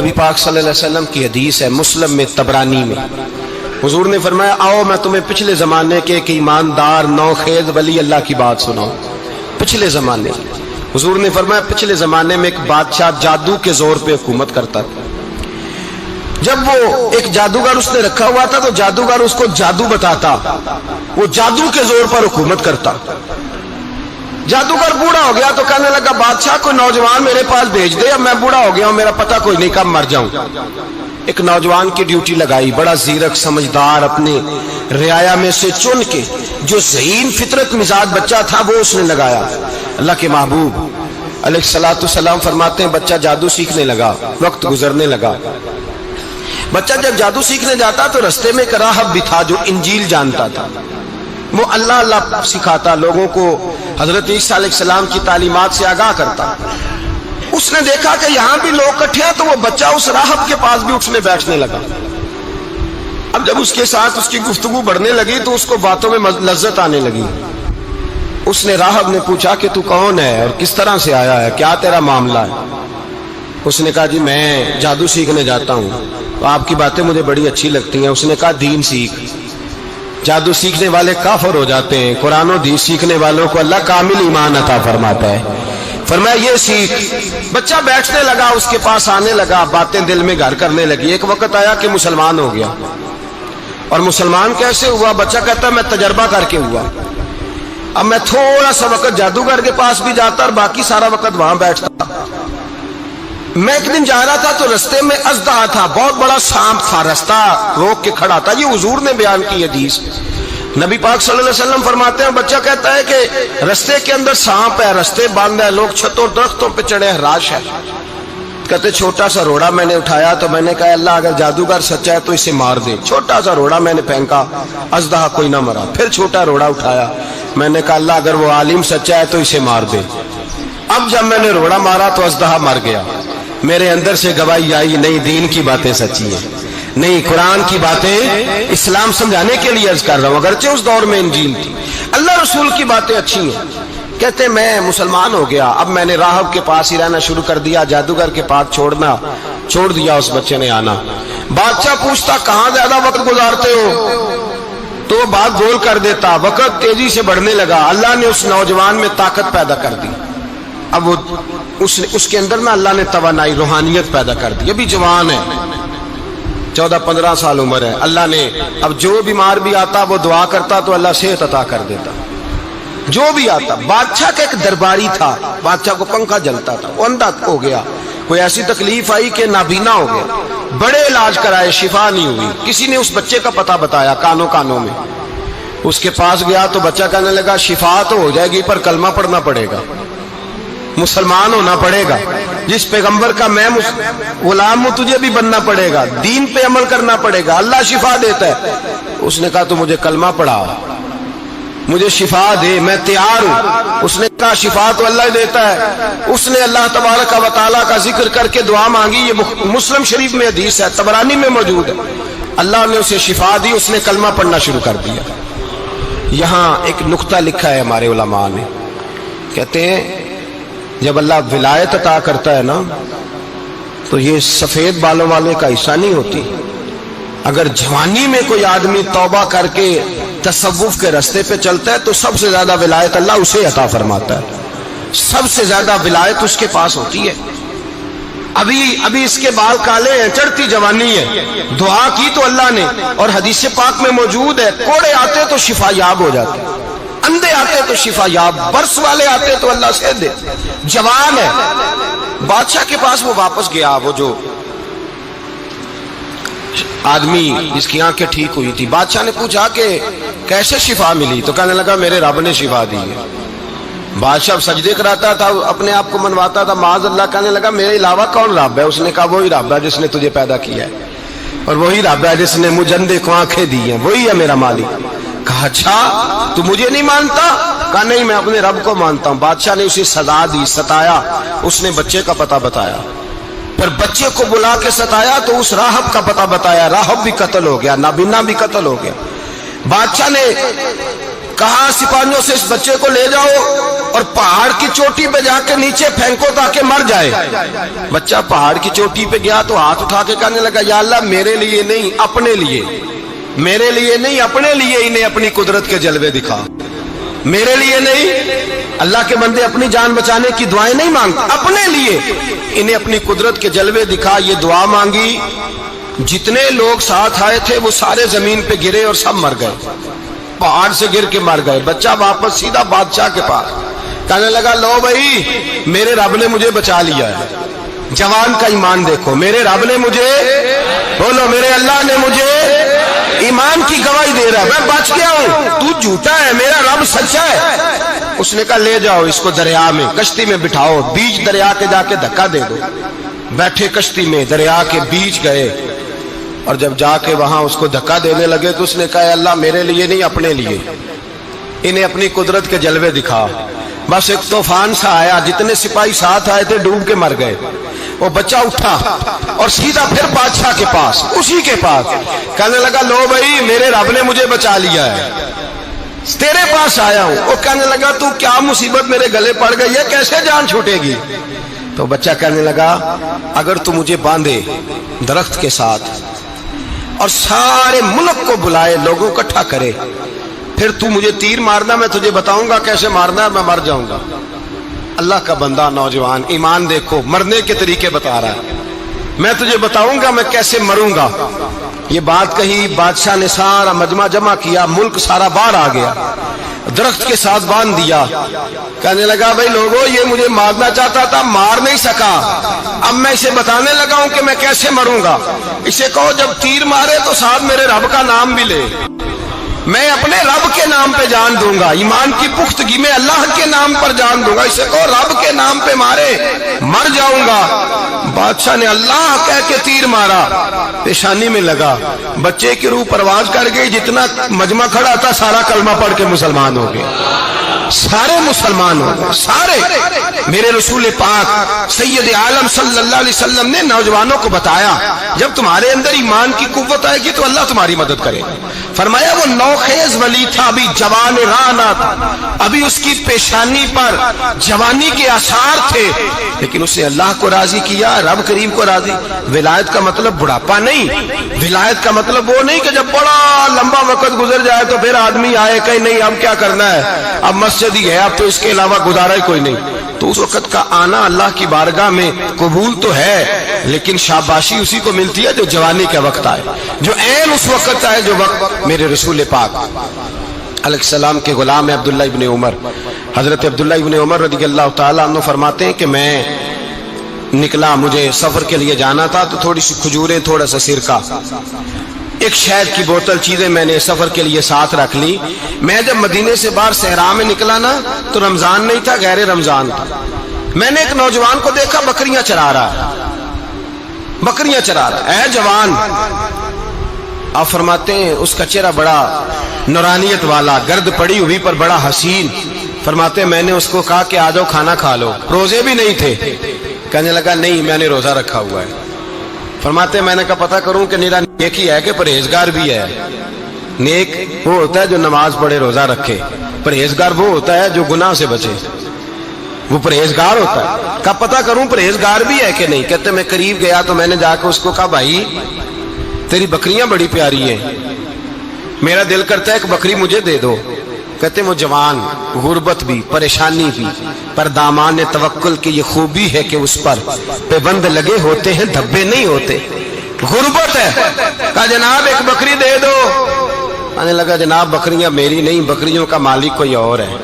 نبی پاک صلی اللہ علیہ وسلم کی حدیث ہے مسلم میں طبرانی میں، حضور نے فرمایا آؤ میں تمہیں پچھلے زمانے کے ایک ایماندار نوخیز ولی اللہ کی بات سناؤں۔ پچھلے زمانے حضور نے فرمایا پچھلے زمانے میں ایک بادشاہ جادو کے زور پہ حکومت کرتا تھا۔ جب وہ ایک جادوگر اس نے رکھا ہوا تھا تو جادوگر اس کو جادو بتاتا، وہ جادو کے زور پر حکومت کرتا۔ جادوگر بوڑھا ہو گیا تو کہنے لگا بادشاہ کوئی نوجوان میرے پاس بھیج دے، اب میں بوڑھا ہو گیا ہوں، میرا پتہ کوئی نہیں کب مر جاؤں۔ ایک نوجوان کی ڈیوٹی لگائی، بڑا زیرک سمجھدار، اپنے رعایا میں سے چن کے جو ذہین فطرت مزاج بچہ تھا وہ اس نے لگایا۔ اللہ کے محبوب علیہ الصلوۃ والسلام فرماتے ہیں بچہ جادو سیکھنے لگا، وقت گزرنے لگا۔ بچہ جب جادو سیکھنے جاتا تو رستے میں ایک راہب بھی تھا جو انجیل جانتا تھا، وہ اللہ اللہ سکھاتا، لوگوں کو حضرت عیسیٰ علیہ السلام کی تعلیمات سے آگاہ کرتا۔ اس نے دیکھا کہ یہاں بھی لوگ اکٹھے ہیں تو وہ بچہ اس راہب کے پاس بھی اٹھنے بیٹھنے لگا۔ اب جب اس کے ساتھ اس کی گفتگو بڑھنے لگی تو اس کو باتوں میں لذت آنے لگی۔ اس نے راہب نے پوچھا کہ تو کون ہے اور کس طرح سے آیا ہے، کیا تیرا معاملہ ہے؟ اس نے کہا جی میں جادو سیکھنے جاتا ہوں، تو آپ کی باتیں مجھے بڑی اچھی لگتی ہیں۔ اس نے کہا دین سیکھ، جادو سیکھنے والے کافر ہو جاتے ہیں، قرآن و حدیث سیکھنے والوں کو اللہ کامل ایمان عطا فرماتا ہے۔ فرمایا یہ سیکھ۔ بچہ بیٹھنے لگا، اس کے پاس آنے لگا، باتیں دل میں گھر کرنے لگی۔ ایک وقت آیا کہ مسلمان ہو گیا، اور مسلمان کیسے ہوا؟ بچہ کہتا ہے میں تجربہ کر کے ہوا۔ اب میں تھوڑا سا وقت جادوگر کے پاس بھی جاتا اور باقی سارا وقت وہاں بیٹھتا۔ میں ایک دن جا رہا تھا تو رستے میں اژدہا تھا، بہت بڑا سانپ تھا، رستہ روک کے کھڑا تھا۔ یہ حضور نے بیان کی حدیث، نبی پاک صلی اللہ علیہ وسلم فرماتے ہیں بچہ کہتا ہے کہ رستے کے اندر سانپ ہے، رستے بند ہے، لوگ چھتوں درختوں پہ چڑھے ہیں، راش ہے۔ کہتے چھوٹا سا روڑا میں نے اٹھایا تو میں نے کہا اللہ اگر جادوگر سچا ہے تو اسے مار دے۔ چھوٹا سا روڑا میں نے پھینکا، اژدہا کوئی نہ مرا۔ پھر چھوٹا روڑا اٹھایا، میں نے کہا اللہ اگر وہ عالم سچا ہے تو اسے مار دے۔ اب جب میں نے روڑا مارا تو اژدہا مر گیا۔ میرے اندر سے گواہی آئی نہیں دین کی باتیں سچی ہیں، نہیں قرآن کی باتیں اسلام سمجھانے کے لیے عرض کر رہا ہوں، اگرچہ اس دور میں انجیل تھی، اللہ رسول کی باتیں اچھی ہیں۔ کہتے میں مسلمان ہو گیا، اب میں نے راہب کے پاس ہی رہنا شروع کر دیا، جادوگر کے پاس چھوڑ دیا اس بچے نے آنا۔ بادشاہ پوچھتا کہاں زیادہ وقت گزارتے ہو تو وہ بات گول کر دیتا، وقت تیزی سے بڑھنے لگا۔ اللہ نے اس نوجوان میں طاقت پیدا کر دی، اب وہ اس کے اندر نا اللہ نے توانائی روحانیت پیدا کر دی، ابھی جوان ہے، 14-15 سال عمر ہے۔ اللہ نے اب جو بیمار بھی آتا وہ دعا کرتا تو اللہ صحت عطا کر دیتا، جو بھی آتا۔ بادشاہ کا ایک درباری تھا، بادشاہ کو پنکھا جلتا تھا، وہ اندھا ہو گیا، کوئی ایسی تکلیف آئی کہ نابینا ہو گیا، بڑے علاج کرائے شفا نہیں ہوئی۔ کسی نے اس بچے کا پتہ بتایا کانوں میں، اس کے پاس گیا تو بچہ کہنے لگا شفا تو ہو جائے گی پر کلمہ پڑھنا پڑے گا، مسلمان ہونا پڑے گا، جس پیغمبر کا میں غلام ہوں تجھے بھی بننا پڑے گا، دین پہ عمل کرنا پڑے گا، اللہ شفا دیتا ہے۔ اس نے کہا تو مجھے کلمہ پڑھا، مجھے شفا دے، میں تیار ہوں۔ اس نے کہا شفا تو اللہ دیتا ہے۔ اس نے اللہ تبارک و تعالیٰ کا ذکر کر کے دعا مانگی، یہ مسلم شریف میں حدیث ہے، طبرانی میں موجود ہے۔ اللہ نے اسے شفا دی، اس نے کلمہ پڑھنا شروع کر دیا۔ یہاں ایک نقطہ لکھا ہے ہمارے علماء نے، کہتے ہیں جب اللہ ولایت عطا کرتا ہے نا تو یہ سفید بالوں والے کا حصہ نہیں ہوتی۔ اگر جوانی میں کوئی آدمی توبہ کر کے تصوف کے راستے پہ چلتا ہے تو سب سے زیادہ ولایت اللہ اسے عطا فرماتا ہے، سب سے زیادہ ولایت اس کے پاس ہوتی ہے۔ ابھی اس کے بال کالے ہیں، چڑھتی جوانی ہے، دعا کی تو اللہ نے، اور حدیث پاک میں موجود ہے کوڑے آتے تو شفا یاب ہو جاتے، اندھے آتے تو شفا یاب، برس والے آتے تو اللہ سے دے۔ جوان ہے، بادشاہ کے پاس وہ واپس گیا، وہ جو آدمی جس کی آنکھیں ٹھیک ہوئی تھی۔ بادشاہ نے پوچھا کہ کیسے شفا ملی؟ تو کہنے لگا میرے رب نے شفا دی ہے۔ بادشاہ سجدے کراتا تھا، اپنے آپ کو منواتا تھا، معاذ اللہ، کہنے لگا میرے علاوہ کون رب ہے؟ اس نے کہا وہی رب ہے جس نے تجھے پیدا کیا ہے، اور وہی رب ہے جس نے مجھے اندھے کو آنکھیں دی ہیں، وہی ہے میرا مالک۔ کہا اچھا تو مجھے نہیں مانتا؟ کہا نہیں میں اپنے رب کو مانتا ہوں۔ بادشاہ نے اسے سزا دی، ستایا، اس نے بچے کا پتہ بتایا، پھر بچے کو بلا کے ستایا تو اس راہب کا پتہ بتایا، راہب بھی قتل ہو گیا، نابینا بھی قتل ہو گیا۔ بادشاہ نے کہا سپاہیوں سے اس بچے کو لے جاؤ اور پہاڑ کی چوٹی پہ جا کے نیچے پھینکو تاکہ مر جائے. بچہ پہاڑ کی چوٹی پہ گیا تو ہاتھ اٹھا کے کہنے لگا یا اللہ میرے لیے نہیں اپنے لیے، میرے لیے نہیں اپنے لیے انہیں اپنی قدرت کے جلوے دکھا، میرے لیے نہیں. اللہ کے بندے اپنی جان بچانے کی دعائیں نہیں مانگتے، اپنے لیے انہیں اپنی قدرت کے جلوے دکھا. یہ دعا مانگی، جتنے لوگ ساتھ آئے تھے وہ سارے زمین پہ گرے اور سب مر گئے، پہاڑ سے گر کے مر گئے. بچہ واپس سیدھا بادشاہ کے پاس کہنے لگا لو بھائی میرے رب نے مجھے بچا لیا ہے. جوان کا ایمان دیکھو، میرے رب نے مجھے، بولو میرے اللہ نے مجھے ایمان کی گواہی دے رہا ہے، میں بچ گیا ہوں، تو جھوٹا ہے میرا رب سچا ہے. اس نے کہا لے جاؤ اس کو دریا میں، کشتی میں بٹھاؤ، بیچ دریا کے جا کے دھکا دے دو. بیٹھے کشتی میں، دریا کے بیچ گئے، اور جب جا کے وہاں اس کو دھکا دینے لگے تو اس نے کہا اللہ میرے لیے نہیں اپنے لیے انہیں اپنی قدرت کے جلوے دکھا. بس ایک طوفان سا آیا، جتنے سپاہی ساتھ آئے تھے ڈوب کے مر گئے. وہ بچہ اٹھا اور سیدھا پھر بادشاہ کے پاس، اسی کے پاس کہنے لگا لو بھائی میرے رب نے مجھے بچا لیا ہے، تیرے پاس آیا ہوں. وہ کہنے لگا تو کیا مصیبت میرے گلے پڑ گئی ہے، کیسے جان چھوٹے گی؟ تو بچہ کہنے لگا اگر تو مجھے باندھے درخت کے ساتھ اور سارے ملک کو بلائے، لوگوں کو اکٹھا کرے، پھر تو مجھے تیر مارنا، میں تجھے بتاؤں گا کیسے مارنا ہے، میں مر جاؤں گا. اللہ کا بندہ نوجوان ایمان دیکھو، مرنے کے طریقے بتا رہا ہے، میں تجھے بتاؤں گا میں کیسے مروں گا. یہ بات کہی، بادشاہ نے سارا مجمع جمع کیا، ملک سارا باہر آ گیا، درخت کے ساتھ باندھ دیا. کہنے لگا بھائی لوگوں یہ مجھے مارنا چاہتا تھا، مار نہیں سکا، اب میں اسے بتانے لگا ہوں کہ میں کیسے مروں گا. اسے کہو جب تیر مارے تو ساتھ میرے رب کا نام بھی لے، میں اپنے رب کے نام پہ جان دوں گا، ایمان کی پختگی میں اللہ کے نام پر جان دوں گا. اسے کہو رب کے نام پہ مارے، مر جاؤں گا. بادشاہ نے اللہ کہہ کے تیر مارا، پیشانی میں لگا، بچے کی روح پرواز کر گئی. جتنا مجمع کھڑا تھا سارا کلمہ پڑھ کے مسلمان ہو گئے، سارے مسلمان ہو گئے سارے. میرے رسول پاک سید عالم صلی اللہ علیہ وسلم نے نوجوانوں کو بتایا جب تمہارے اندر ایمان کی قوت آئے گی تو اللہ تمہاری مدد کرے گا. فرمایا وہ نوخیز ولی تھا، ابھی جوان رانا تھا، ابھی اس کی پیشانی پر جوانی کے آثار تھے، لیکن اس نے اللہ کو راضی کیا، رب کریم کو راضی. ولایت کا مطلب بڑھاپا نہیں، ولایت کا مطلب وہ نہیں کہ جب بڑا لمبا وقت گزر جائے تو پھر آدمی آئے کہ نہیں اب کیا کرنا ہے، اب مسجد ہی ہے، اب تو اس کے علاوہ گزارا ہی کوئی نہیں. تو اس وقت کا آنا اللہ کی بارگاہ میں قبول تو ہے، لیکن شاباشی اسی کو ملتی ہے جو جوانی کا وقت آئے، جو عین اس وقت آئے جو وقت میرے رسول پاک علیہ السلام کے غلام عبداللہ ابن عمر، حضرت عبداللہ ابن عمر رضی اللہ تعالیٰ عنہ فرماتے ہیں کہ میں نکلا، مجھے سفر کے لیے جانا تھا، تو تھوڑی سی کھجوریں، تھوڑا سا سرکہ، ایک شہد کی بوتل، چیزیں میں نے سفر کے لیے ساتھ رکھ لی. میں جب مدینے سے باہر صحرا میں نکلا نا تو رمضان نہیں تھا، غیر رمضان تھا. میں نے ایک نوجوان کو دیکھا بکریاں چرا رہا ہے، بکریاں چرا رہا ہے. اے جوان، آپ فرماتے ہیں اس کا چہرہ بڑا نورانیت والا، گرد پڑی ہوئی پر بڑا حسین. فرماتے ہیں میں نے اس کو کہا کہ آ جاؤ کھانا کھا لو، روزے بھی نہیں تھے. کہنے لگا نہیں میں نے روزہ رکھا ہوا ہے. فرماتے ہیں میں نے کہا پتہ کروں کہ نیرا نیک ہی ہے کہ پرہیزگار بھی ہے. نیک وہ ہوتا ہے جو نماز پڑھے روزہ رکھے، پرہیزگار وہ ہوتا ہے جو گناہ سے بچے، وہ پرہیزگار ہوتا ہے. کہا پتہ کروں پرہیزگار بھی ہے کہ نہیں. کہتے میں قریب گیا تو میں نے جا کے اس کو کہا بھائی تیری بکریاں بڑی پیاری ہیں، میرا دل کرتا ہے ایک بکری مجھے دے دو. کہتے وہ جوان، غربت بھی، پریشانی بھی، پر دامان توکل کی یہ خوبی ہے کہ اس پر پابند لگے ہوتے ہیں، دھبے نہیں ہوتے. غربت ہے. کہا جناب ایک بکری دے دو. آنے لگا جناب بکریاں میری نہیں، بکریوں کا مالک کوئی اور ہے.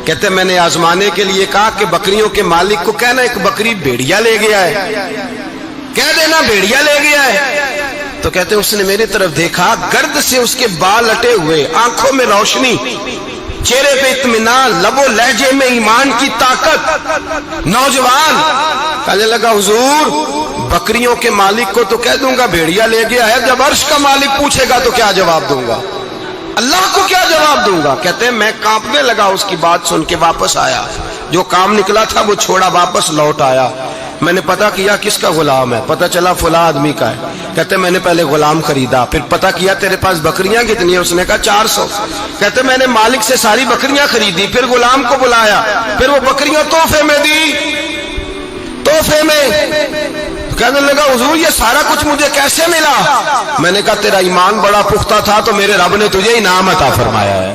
کہتے میں نے آزمانے کے لیے کہا کہ بکریوں کے مالک کو کہنا ایک بکری بھیڑیا لے گیا ہے، کہہ دینا بھیڑیا لے گیا ہے. تو کہتے اس نے میری طرف دیکھا، گرد سے اس کے بال لٹے ہوئے، آنکھوں میں روشنی، چہرے پہ اطمینان، لب و لہجے میں ایمان کی طاقت. نوجوان کہنے لگا حضور بکریوں کے مالک کو تو کہہ دوں گا بھیڑیا لے گیا ہے، جب عرش کا مالک پوچھے گا تو کیا جواب دوں گا، اللہ کو کیا جواب دوں گا. کہتے ہیں میں کانپنے لگا اس کی بات سن کے. واپس آیا، جو کام نکلا تھا وہ چھوڑا، واپس لوٹ آیا. میں نے پتہ کیا کس کا غلام ہے، پتہ چلا فلاں آدمی کا ہے. کہتے میں نے پہلے غلام خریدا، پھر پتہ کیا تیرے پاس بکریاں کتنی ہیں؟ اس نے کہا 400۔ کہتے میں نے مالک سے ساری بکریاں خریدی، پھر غلام کو بلایا، پھر وہ بکریاں تحفے میں دی، تحفے میں۔ کہنے لگا حضور یہ سارا کچھ مجھے کیسے ملا؟ میں نے کہا تیرا ایمان بڑا پختہ تھا تو میرے رب نے تجھے انعام عطا فرمایا ہے۔